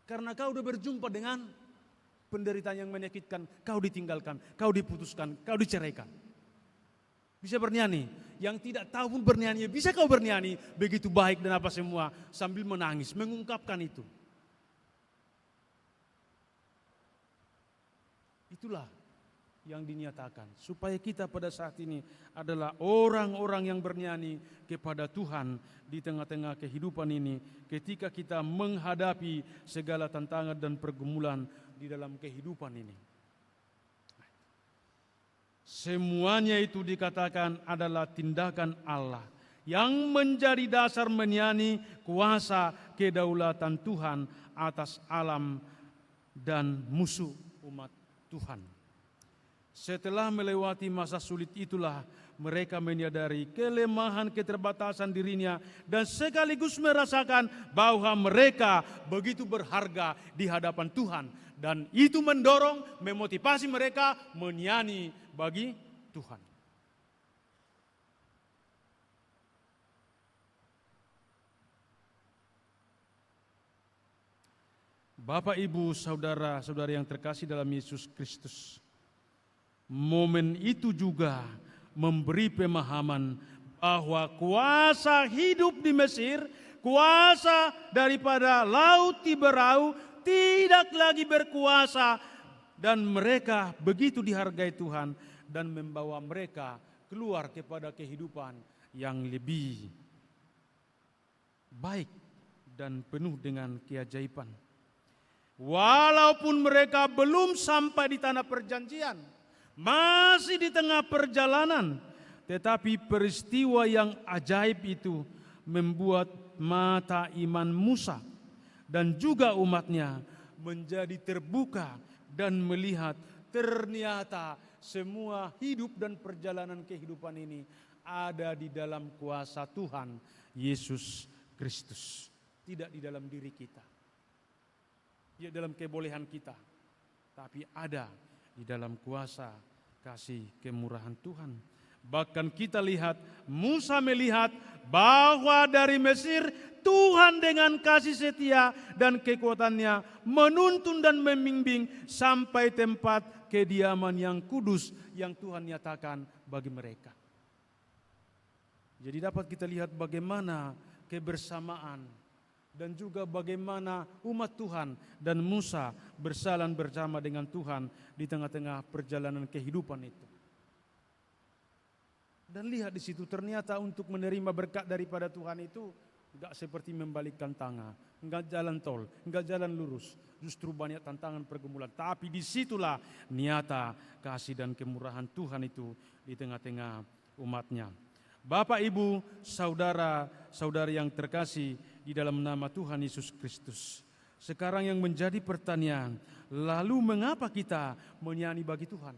Karena kau udah berjumpa dengan penderitaan yang menyakitkan, kau ditinggalkan, kau diputuskan, kau diceraikan. Bisa bernyanyi, yang tidak tahu pun bernyanyi, bisa kau bernyanyi begitu baik dan apa semua sambil menangis, mengungkapkan itu. Itulah yang dinyatakan, supaya kita pada saat ini adalah orang-orang yang bernyanyi kepada Tuhan di tengah-tengah kehidupan ini, ketika kita menghadapi segala tantangan dan pergumulan di dalam kehidupan ini. Semuanya itu dikatakan adalah tindakan Allah yang menjadi dasar menyanyi kuasa kedaulatan Tuhan atas alam dan musuh umat Tuhan. Setelah melewati masa sulit itulah mereka menyadari kelemahan keterbatasan dirinya dan sekaligus merasakan bahwa mereka begitu berharga di hadapan Tuhan. Dan itu mendorong, memotivasi mereka menyanyi bagi Tuhan. Bapak, Ibu, saudara-saudari yang terkasih dalam Yesus Kristus, momen itu juga memberi pemahaman bahwa kuasa hidup di Mesir, kuasa daripada Laut Tiberau tidak lagi berkuasa, dan mereka begitu dihargai Tuhan dan membawa mereka keluar kepada kehidupan yang lebih baik dan penuh dengan keajaiban. Walaupun mereka belum sampai di tanah perjanjian, masih di tengah perjalanan, tetapi peristiwa yang ajaib itu membuat mata iman Musa dan juga umatnya menjadi terbuka dan melihat ternyata semua hidup dan perjalanan kehidupan ini ada di dalam kuasa Tuhan Yesus Kristus, tidak di dalam diri kita, tidak dalam kebolehan kita, tapi ada di dalam kuasa kasih kemurahan Tuhan. Bahkan kita lihat Musa melihat bahwa dari Mesir Tuhan dengan kasih setia dan kekuatannya menuntun dan membimbing sampai tempat kediaman yang kudus yang Tuhan nyatakan bagi mereka. Jadi dapat kita lihat bagaimana kebersamaan dan juga bagaimana umat Tuhan dan Musa berjalan bersama dengan Tuhan di tengah-tengah perjalanan kehidupan itu. Dan lihat di situ ternyata untuk menerima berkat daripada Tuhan itu enggak seperti membalikkan tangan, enggak jalan tol, enggak jalan lurus, justru banyak tantangan pergumulan. Tapi disitulah nyata kasih dan kemurahan Tuhan itu di tengah-tengah umatnya. Bapak, Ibu, saudara-saudari yang terkasih di dalam nama Tuhan Yesus Kristus. Sekarang yang menjadi pertanyaan, lalu mengapa kita menyanyi bagi Tuhan?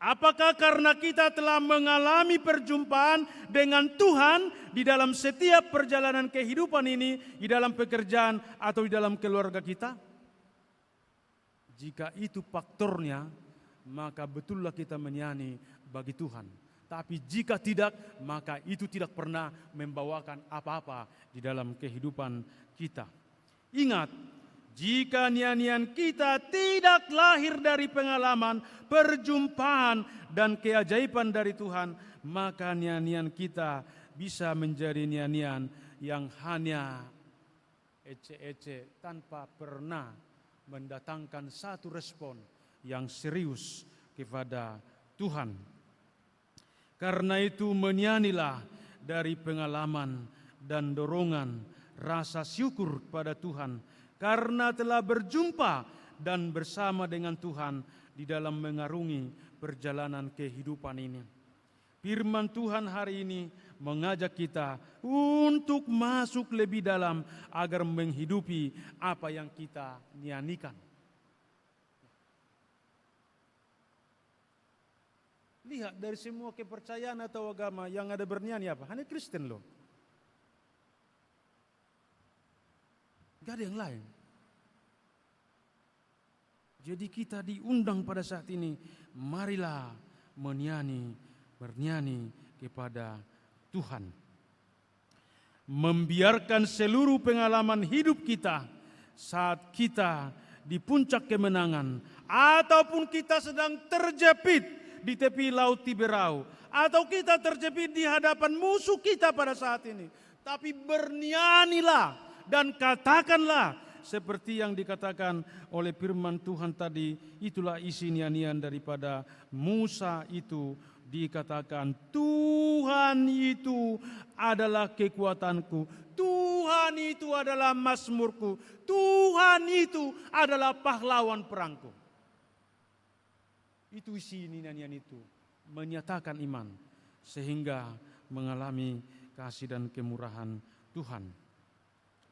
Apakah karena kita telah mengalami perjumpaan dengan Tuhan di dalam setiap perjalanan kehidupan ini, di dalam pekerjaan atau di dalam keluarga kita? Jika itu faktornya, maka betullah kita menyanyi bagi Tuhan. Tapi jika tidak, maka itu tidak pernah membawakan apa-apa di dalam kehidupan kita. Ingat, jika nyanyian kita tidak lahir dari pengalaman, perjumpaan, dan keajaiban dari Tuhan, maka nyanyian kita bisa menjadi nyanyian yang hanya ece-ece tanpa pernah mendatangkan satu respon yang serius kepada Tuhan. Karena itu menyanyilah dari pengalaman dan dorongan rasa syukur pada Tuhan karena telah berjumpa dan bersama dengan Tuhan di dalam mengarungi perjalanan kehidupan ini. Firman Tuhan hari ini mengajak kita untuk masuk lebih dalam agar menghidupi apa yang kita nyanyikan. Lihat dari semua kepercayaan atau agama yang ada bernyanyi apa? Hanya Kristen loh. Gak ada yang lain. Jadi kita diundang pada saat ini, marilah bernyanyi kepada Tuhan. Membiarkan seluruh pengalaman hidup kita saat kita di puncak kemenangan, ataupun kita sedang terjepit di tepi Laut Tiberau, atau kita terjepit di hadapan musuh kita pada saat ini. Tapi bernyanyilah dan katakanlah seperti yang dikatakan oleh firman Tuhan tadi, itulah isi nyanyian daripada Musa itu. Dikatakan Tuhan itu adalah kekuatanku, Tuhan itu adalah mazmurku, Tuhan itu adalah pahlawan perangku. Itu isi nyanyian itu, menyatakan iman sehingga mengalami kasih dan kemurahan Tuhan.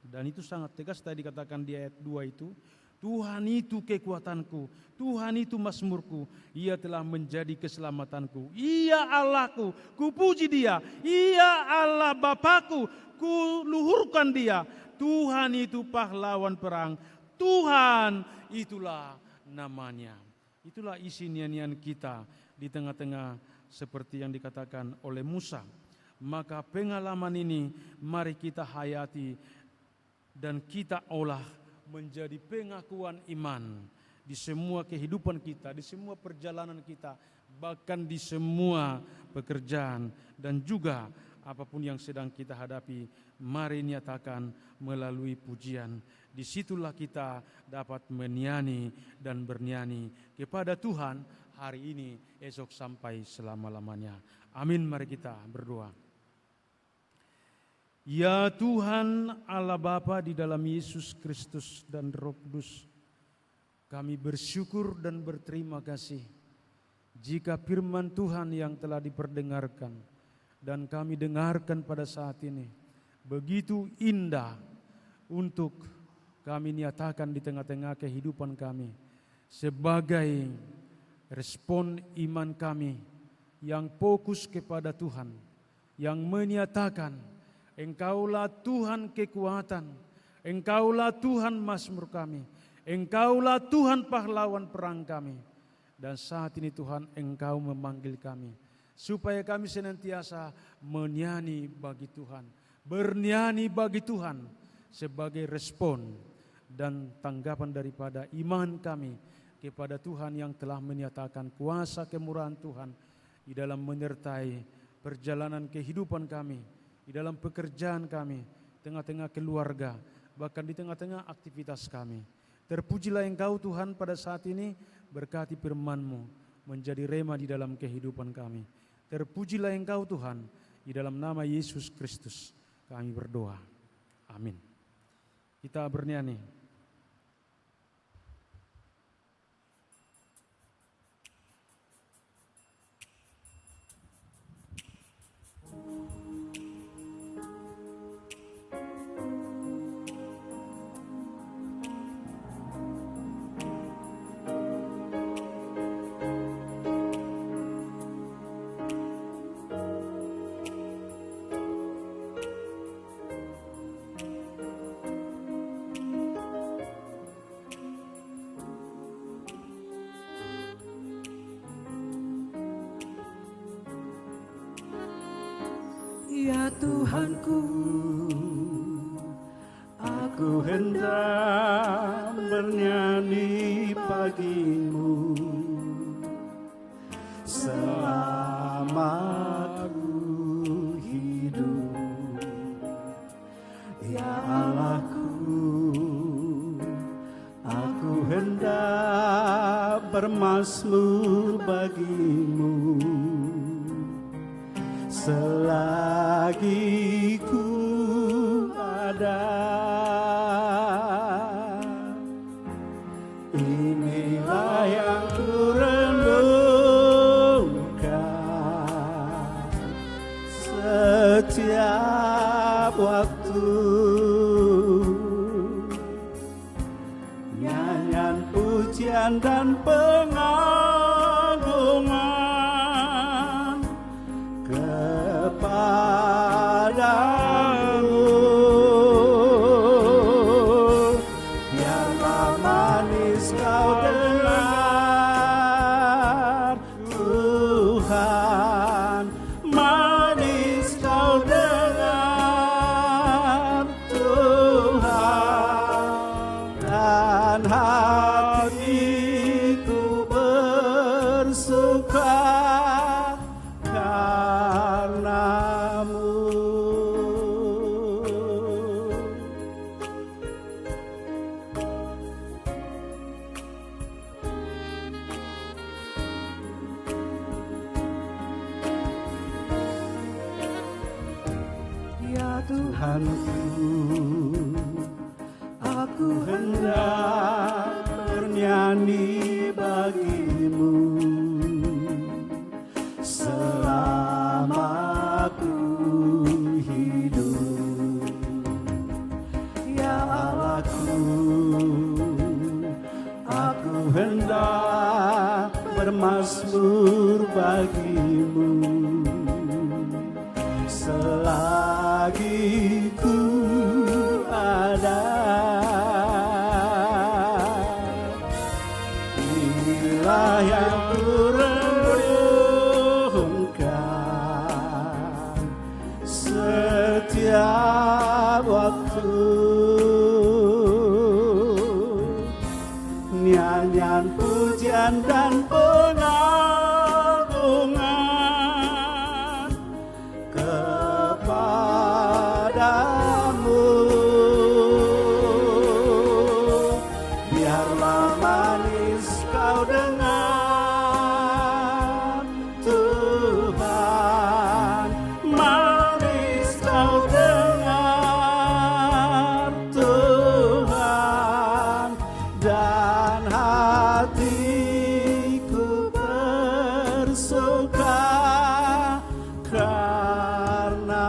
Dan itu sangat tegas tadi dikatakan di ayat 2 itu, Tuhan itu kekuatanku, Tuhan itu mazmurku, Ia telah menjadi keselamatanku, Ia Allahku, kupuji Dia, Ia Allah Bapakku, kuluhurkan Dia. Tuhan itu pahlawan perang, Tuhan itulah namanya. Itulah isi nyanyian kita di tengah-tengah seperti yang dikatakan oleh Musa. Maka pengalaman ini mari kita hayati dan kita olah menjadi pengakuan iman di semua kehidupan kita, di semua perjalanan kita, bahkan di semua pekerjaan dan juga apapun yang sedang kita hadapi. Mari nyatakan melalui pujian. Disitulah kita dapat menyanyi dan bernyanyi kepada Tuhan hari ini, esok sampai selama-lamanya. Amin, mari kita berdoa. Ya Tuhan Allah Bapa di dalam Yesus Kristus dan Roh Kudus, kami bersyukur dan berterima kasih jika firman Tuhan yang telah diperdengarkan dan kami dengarkan pada saat ini begitu indah untuk kami nyatakan di tengah-tengah kehidupan kami sebagai respon iman kami yang fokus kepada Tuhan, yang menyatakan Engkaulah Tuhan kekuatan, Engkaulah Tuhan mazmur kami, Engkaulah Tuhan pahlawan perang kami. Dan saat ini Tuhan, Engkau memanggil kami supaya kami senantiasa menyanyi bagi Tuhan, bernyanyi bagi Tuhan sebagai respon dan tanggapan daripada iman kami kepada Tuhan yang telah menyatakan kuasa kemurahan Tuhan di dalam menyertai perjalanan kehidupan kami, di dalam pekerjaan kami, tengah-tengah keluarga, bahkan di tengah-tengah aktivitas kami. Terpujilah Engkau Tuhan pada saat ini, berkati firman-Mu menjadi rema di dalam kehidupan kami. Terpujilah Engkau Tuhan, di dalam nama Yesus Kristus kami berdoa. Amin. Kita bernyanyi. Ya Tuhanku, aku hendak bernyanyi bagimu selama aku hidup. Ya Allahku, aku hendak bermazmur bagimu selagi ku ada. Inilah yang ku renungkan setiap waktu, nyanyian pujian dan pengagungan kepadamu. Biarlah manis kau dengar Tuhan, manis kau dengar Tuhan, dan hatiku bersuka karenamu. Ya Tuhanku, aku hendak bernyanyi bagimu setiap waktu. Nyanyian pujian dan pengagungan kepadamu. Biarlah manis kau dengar Tuhan, manis kau dengar Tuhan, dan hatiku bersuka karenamu.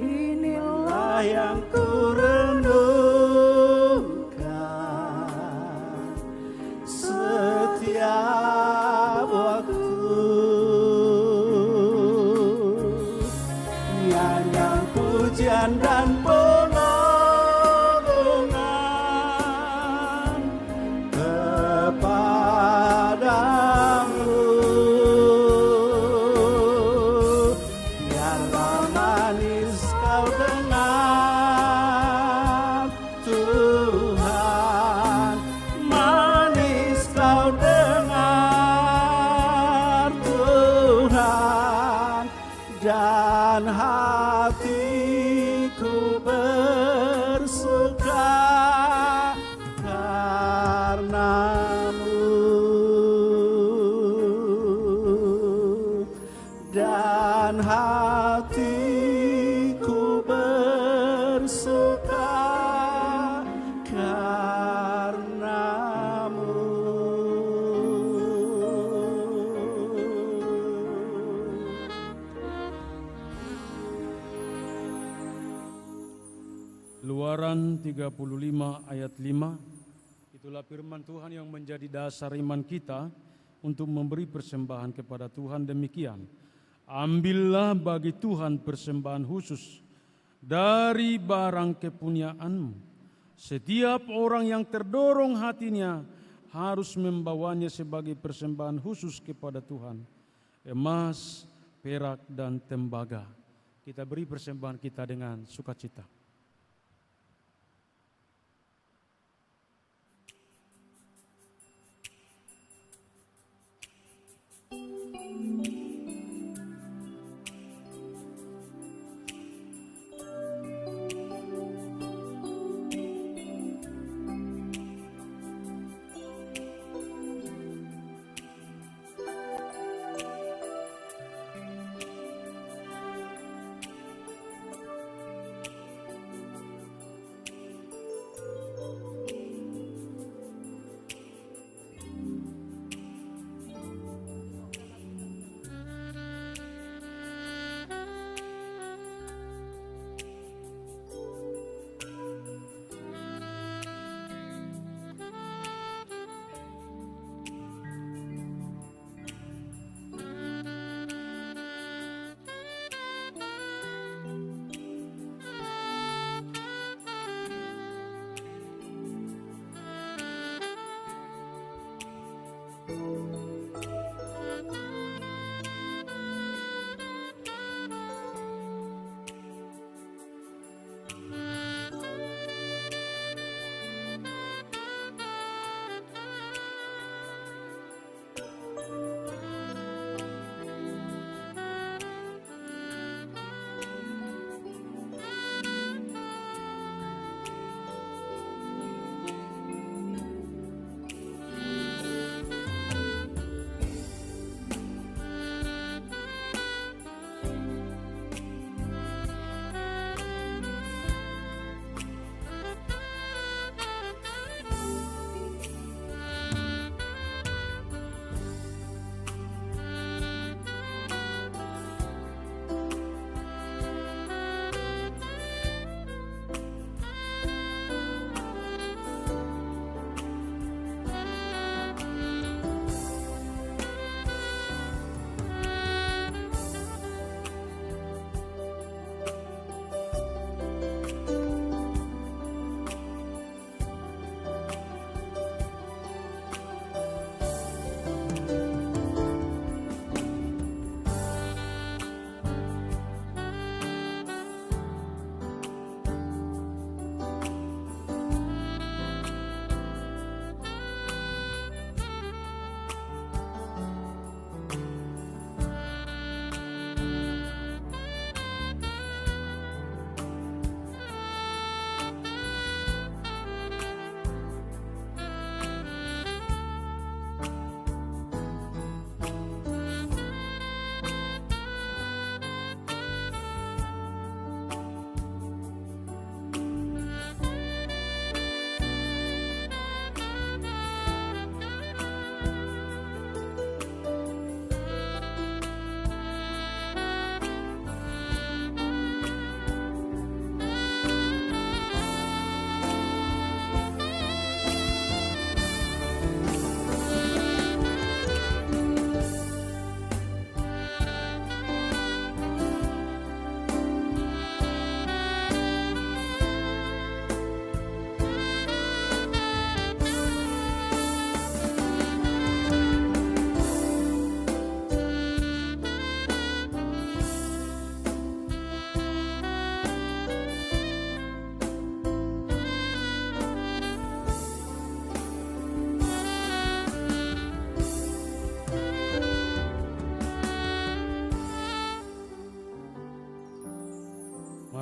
Inilah yang ku renungkan setiap waktu. Nyanyian pujian dan pengagungan kepadamu. Biarlah manis kau dengar Tuhan, manis kau dengar Tuhan, dan hatiku bersuka karenamu, dan hatiku bersuka karenamu. Luaran 35 ayat 5. Itulah firman Tuhan yang menjadi dasar iman kita untuk memberi persembahan kepada Tuhan. Demikian, ambillah bagi Tuhan persembahan khusus dari barang kepunyaanmu. Setiap orang yang terdorong hatinya harus membawanya sebagai persembahan khusus kepada Tuhan, emas, perak, dan tembaga. Kita beri persembahan kita dengan sukacita.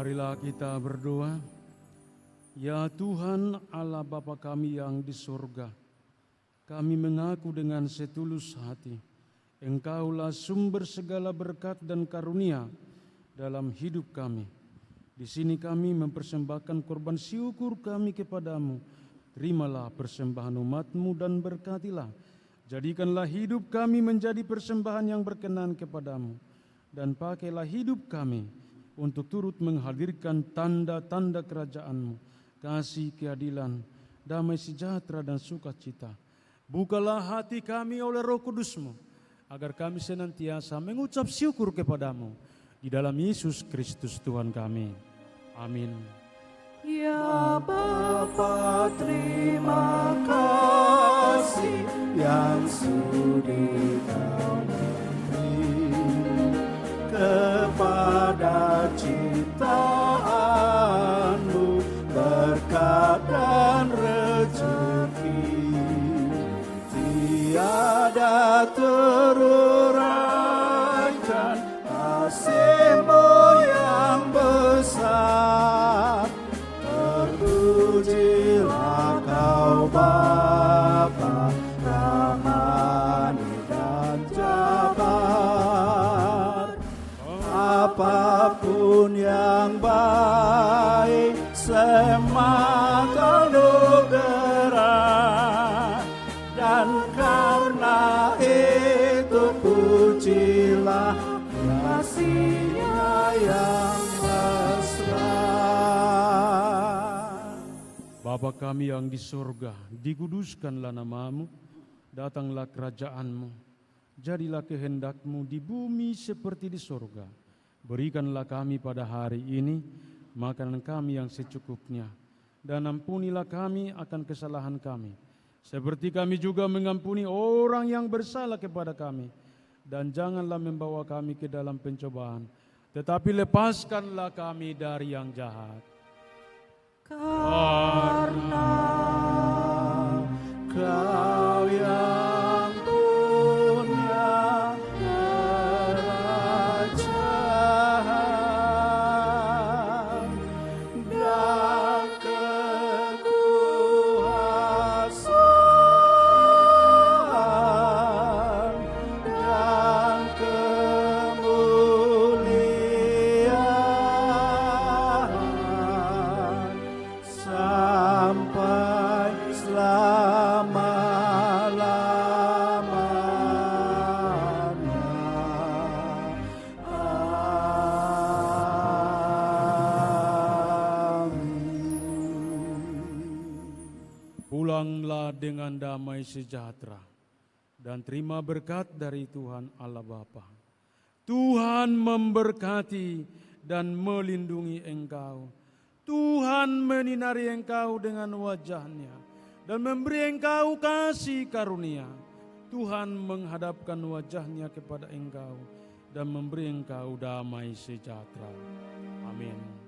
Marilah kita berdoa. Ya Tuhan Allah Bapa kami yang di surga, kami mengaku dengan setulus hati, Engkaulah sumber segala berkat dan karunia dalam hidup kami. Di sini kami mempersembahkan korban syukur kami kepadamu. Terimalah persembahan umat-Mu dan berkatilah. Jadikanlah hidup kami menjadi persembahan yang berkenan kepadamu. Dan pakailah hidup kami untuk turut menghadirkan tanda-tanda kerajaan-Mu, kasih, keadilan, damai sejahtera dan sukacita. Bukalah hati kami oleh Roh Kudus-Mu, agar kami senantiasa mengucap syukur kepadamu. Di dalam Yesus Kristus Tuhan kami. Amin. Ya Bapa, terima kasih yang sudi Kau beri kepada ciptaan-Mu berkat dan rezeki. Tiada teruraikan kasih-Mu yang besar. Terpujilah Kau Bapa, Rahmani dan Jabar. Apapun yang baik semata anugerah, dan karena itu pujilah kasih-Nya yang mesra. Bapa kami yang di surga, dikuduskanlah nama-Mu, datanglah kerajaan-Mu, jadilah kehendak-Mu di bumi seperti di surga. Berikanlah kami pada hari ini makanan kami yang secukupnya, dan ampunilah kami akan kesalahan kami, seperti kami juga mengampuni orang yang bersalah kepada kami. Dan janganlah membawa kami ke dalam pencobaan, tetapi lepaskanlah kami dari yang jahat. Karena Kau yang punya kerajaan dan kekuasaan dan kemuliaan sampai selama-lamanya. Amin. Pulanglah dengan damai sejahtera dan terima berkat dari Tuhan Allah Bapa. Tuhan memberkati dan melindungi engkau. Tuhan menyinari engkau dengan wajah-Nya dan memberi engkau kasih karunia. Tuhan menghadapkan wajah-Nya kepada engkau dan memberi engkau damai sejahtera. Amin.